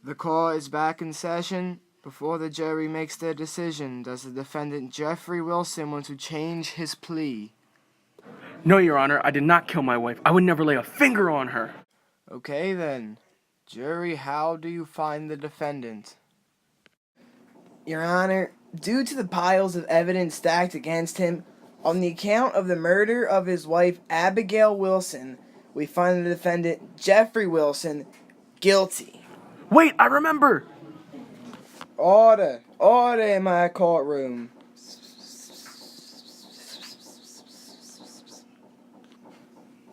The court is back in session. Before the jury makes their decision, does the defendant Jeffrey Wilson want to change his plea? No, Your Honor, I did not kill my wife. I would never lay a finger on her. Okay then. Jury, how do you find the defendant? Your Honor, due to the piles of evidence stacked against him, on the account of the murder of his wife Abigail Wilson, we find the defendant Jeffrey Wilson guilty. Wait, I remember! Order! Order in my courtroom.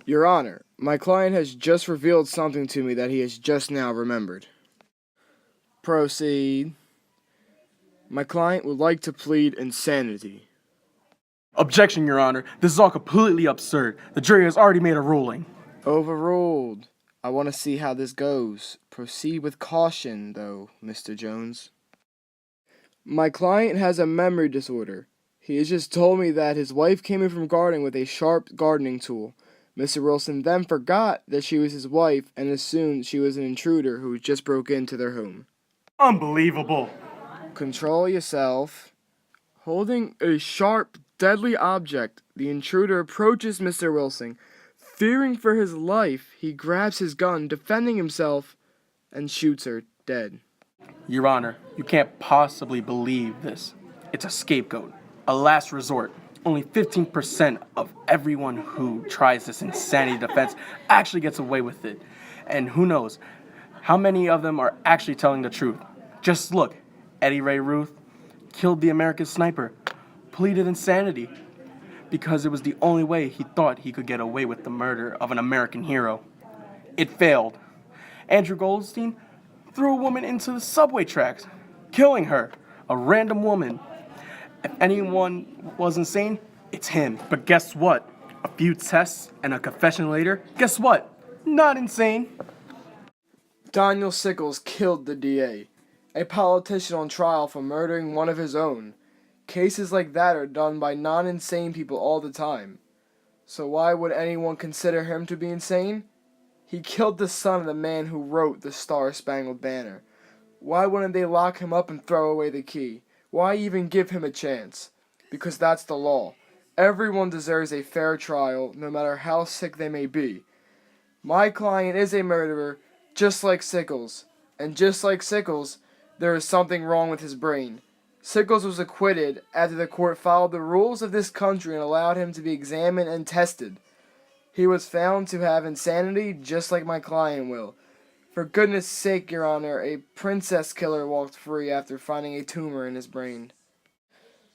Your Honor, my client has just revealed something to me that he has just now remembered. Proceed. My client would like to plead insanity. Objection, Your Honor. This is all completely absurd. The jury has already made a ruling. Overruled. I want to see how this goes. Proceed with caution, though, Mr. Jones. My client has a memory disorder. He has just told me that his wife came in from gardening with a sharp gardening tool. Mr. Wilson then forgot that she was his wife and assumed she was an intruder who just broke into their home. Unbelievable. Control yourself. Holding a sharp, deadly object, the intruder approaches Mr. Wilson. Fearing for his life, he grabs his gun, defending himself, and shoots her dead. Your Honor, you can't possibly believe this. It's a scapegoat, a last resort. Only 15% of everyone who tries this insanity defense actually gets away with it. And who knows how many of them are actually telling the truth. Just look, Eddie Ray Ruth killed the American sniper, pleaded insanity, because it was the only way he thought he could get away with the murder of an American hero. It failed. Andrew Goldstein threw a woman into the subway tracks, killing her, a random woman. If anyone was insane, it's him. But guess what? A few tests and a confession later, guess what? Not insane. Daniel Sickles killed the DA, a politician on trial for murdering one of his own. Cases like that are done by non-insane people all the time. So why would anyone consider him to be insane? He killed the son of the man who wrote the Star-Spangled Banner. Why wouldn't they lock him up and throw away the key? Why even give him a chance? Because that's the law. Everyone deserves a fair trial, no matter how sick they may be. My client is a murderer, just like Sickles. And just like Sickles, there is something wrong with his brain. Sickles was acquitted after the court followed the rules of this country and allowed him to be examined and tested. He was found to have insanity just like my client will. For goodness sake, Your Honor, a princess killer walked free after finding a tumor in his brain.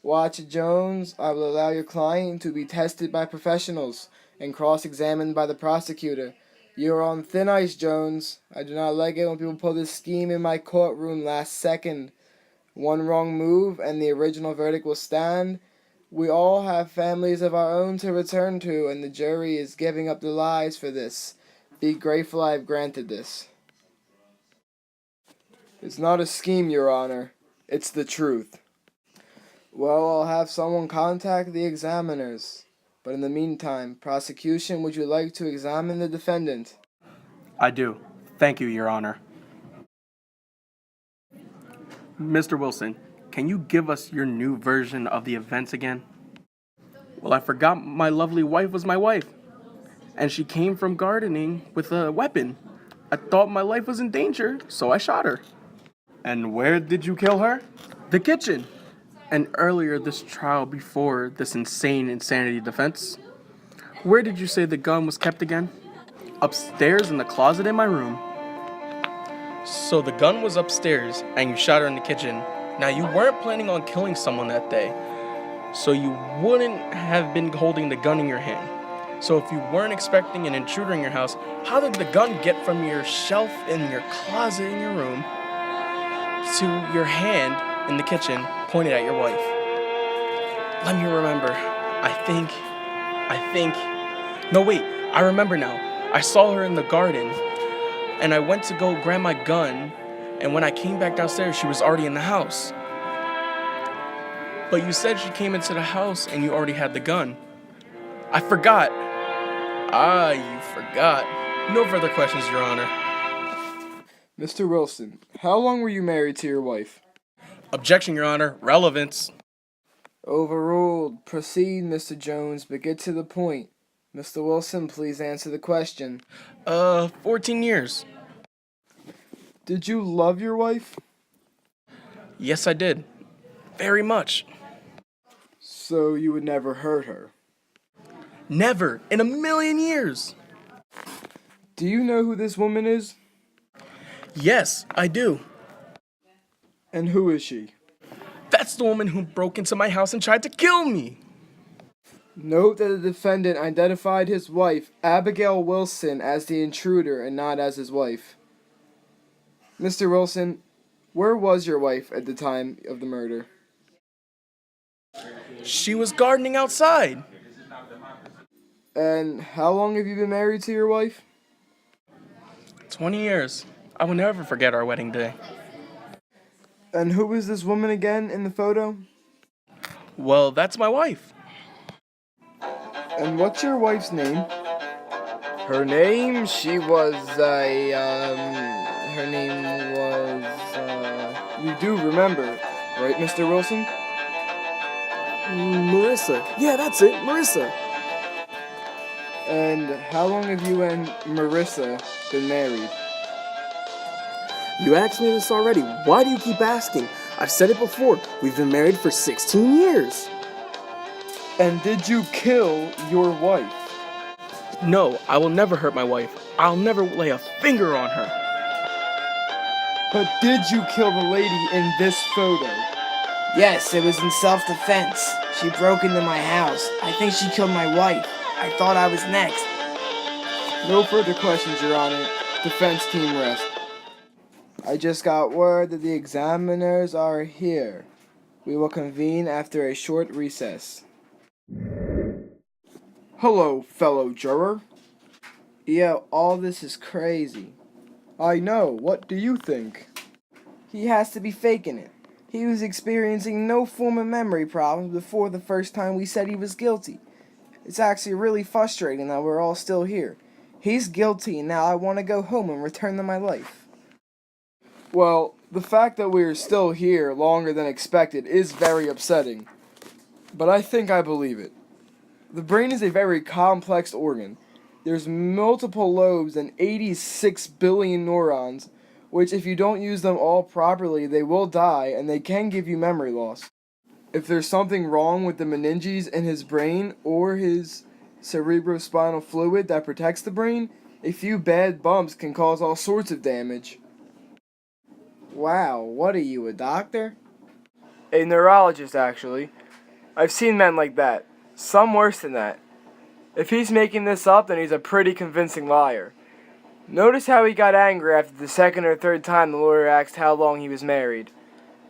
Watch it, Jones. I will allow your client to be tested by professionals and cross-examined by the prosecutor. You are on thin ice, Jones. I do not like it when people pull this scheme in my courtroom last second. One wrong move and the original verdict will stand. We all have families of our own to return to, and the jury is giving up their lives for this. Be grateful I have granted this. It's not a scheme, Your Honor. It's the truth. Well, I'll have someone contact the examiners. But in the meantime, prosecution, would you like to examine the defendant? I do. Thank you, Your Honor. Mr. Wilson, can you give us your new version of the events again? Well, I forgot my lovely wife was my wife, and she came from gardening with a weapon. I thought my life was in danger, so I shot her. And where did you kill her? The kitchen. And earlier this trial before this insane insanity defense, where did you say the gun was kept again? Upstairs in the closet in my room. So the gun was upstairs and you shot her in the kitchen. Now you weren't planning on killing someone that day, so you wouldn't have been holding the gun in your hand. So if you weren't expecting an intruder in your house, how did the gun get from your shelf in your closet in your room to your hand in the kitchen pointed at your wife? Let me remember. No, wait, I remember now. I saw her in the garden, and I went to go grab my gun, and when I came back downstairs, she was already in the house. But you said she came into the house and you already had the gun. I forgot. You forgot. No further questions, Your Honor. Mr. Wilson, how long were you married to your wife? Objection, Your Honor. Relevance. Overruled. Proceed, Mr. Jones, but get to the point. Mr. Wilson, please answer the question. 14 years. Did you love your wife? Yes, I did. Very much. So you would never hurt her? Never in a million years. Do you know who this woman is? Yes, I do. And who is she? That's the woman who broke into my house and tried to kill me. Note that the defendant identified his wife, Abigail Wilson, as the intruder and not as his wife. Mr. Wilson, where was your wife at the time of the murder? She was gardening outside. And how long have you been married to your wife? 20 years. I will never forget our wedding day. And who is this woman again in the photo? Well, that's my wife. And what's your wife's name? Her name, her name was, You do remember, right, Mr. Wilson? Marissa. Yeah, that's it, Marissa. And how long have you and Marissa been married? You asked me this already. Why do you keep asking? I've said it before. We've been married for 16 years. And did you kill your wife? No, I will never hurt my wife. I'll never lay a finger on her. But did you kill the lady in this photo? yes, it was in self-defense. She broke into my house. I think she killed my wife. I thought I was next. No further questions, Your Honor. Defense team rest. I just got word that the examiners are here. We will convene after a short recess. Hello, fellow juror. Yo, all this is crazy. I know. What do you think? He has to be faking it. He was experiencing no form of memory problems before the first time we said he was guilty. It's actually really frustrating that we're all still here. He's guilty, and now I want to go home and return to my life. Well, the fact that we are still here longer than expected is very upsetting. But I think I believe it. The brain is a very complex organ. There's multiple lobes and 86 billion neurons, which if you don't use them all properly, they will die and they can give you memory loss. If there's something wrong with the meninges in his brain or his cerebrospinal fluid that protects the brain, a few bad bumps can cause all sorts of damage. Wow, what are you, a doctor? A neurologist, actually. I've seen men like that. Some worse than that. If he's making this up, then he's a pretty convincing liar. Notice how he got angry after the second or third time the lawyer asked how long he was married.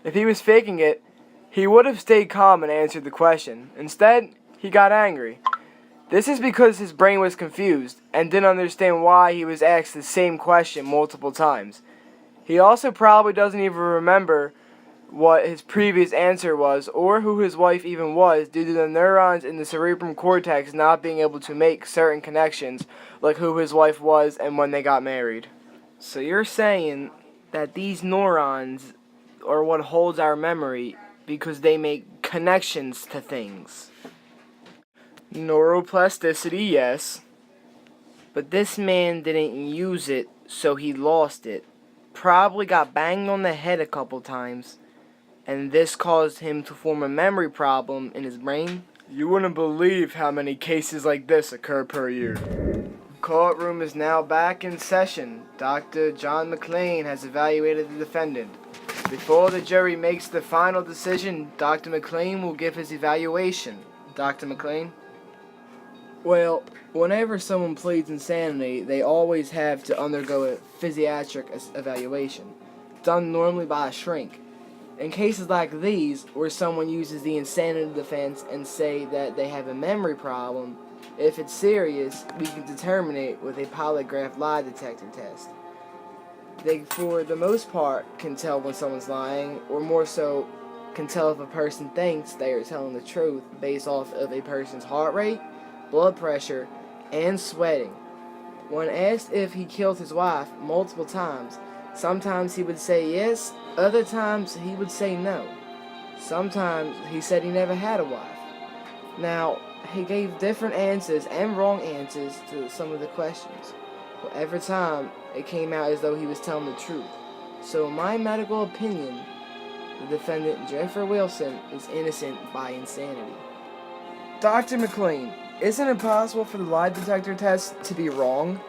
If he was faking it, he would have stayed calm and answered the question. Instead, he got angry. This is because his brain was confused and didn't understand why he was asked the same question multiple times. He also probably doesn't even remember what his previous answer was or who his wife even was due to the neurons in the cerebrum cortex not being able to make certain connections like who his wife was and when they got married. So you're saying that these neurons are what holds our memory because they make connections to things. Neuroplasticity, yes. But this man didn't use it, so he lost it. Probably got banged on the head a couple times, and this caused him to form a memory problem in his brain. You wouldn't believe how many cases like this occur per year. Courtroom is now back in session. Dr. John McLean has evaluated the defendant. Before the jury makes the final decision, Dr. McLean will give his evaluation. Dr. McLean? Well, whenever someone pleads insanity, they always have to undergo a physiatric evaluation, done normally by a shrink. In cases like these, where someone uses the insanity defense and say that they have a memory problem, if it's serious, we can determine it with a polygraph lie detector test. They, for the most part, can tell when someone's lying, or more so, can tell if a person thinks they are telling the truth based off of a person's heart rate, blood pressure, and sweating. When asked if he killed his wife multiple times, Sometimes he would say yes, other times he would say no. Sometimes he said he never had a wife. Now, he gave different answers and wrong answers to some of the questions, but every time it came out as though he was telling the truth. So in my medical opinion, the defendant Jeffrey Wilson is innocent by insanity. Dr. McLean, isn't it possible for the lie detector test to be wrong?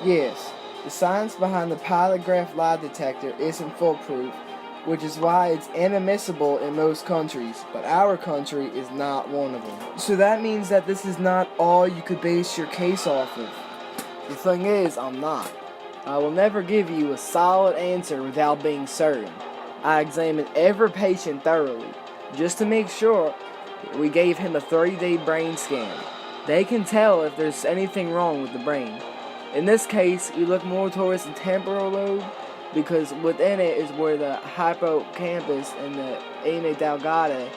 Yes. The science behind the polygraph lie detector isn't foolproof, which is why it's inadmissible in most countries, but our country is not one of them. So that means that this is not all you could base your case off of. The thing is, I'm not. I will never give you a solid answer without being certain. I examined every patient thoroughly, just to make sure. We gave him a 30-day brain scan. They can tell if there's anything wrong with the brain. In this case, we look more towards the temporal lobe, because within it is where the hippocampus and the amygdala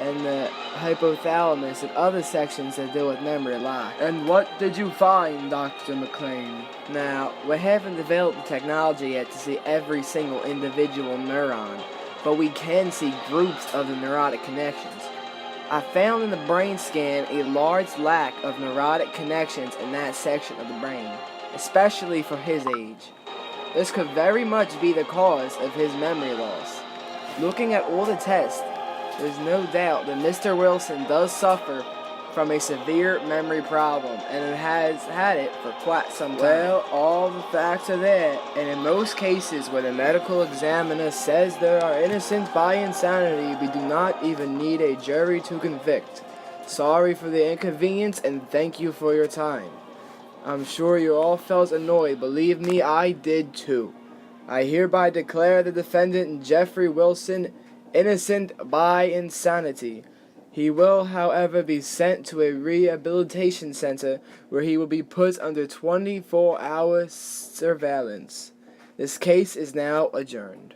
and the hypothalamus and other sections that deal with memory lie. And what did you find, Dr. McLean? Now, we haven't developed the technology yet to see every single individual neuron, but we can see groups of the neurotic connections. I found in the brain scan a large lack of neurotic connections in that section of the brain, especially for his age. This could very much be the cause of his memory loss. Looking at all the tests, there's no doubt that Mr. Wilson does suffer from a severe memory problem, and it has had it for quite some time. Well, all the facts are there, and in most cases where the medical examiner says they are innocent by insanity, we do not even need a jury to convict. Sorry for the inconvenience, and thank you for your time. I'm sure you all felt annoyed. Believe me, I did too. I hereby declare the defendant Jeffrey Wilson innocent by insanity. He will, however, be sent to a rehabilitation center where he will be put under 24-hour surveillance. This case is now adjourned.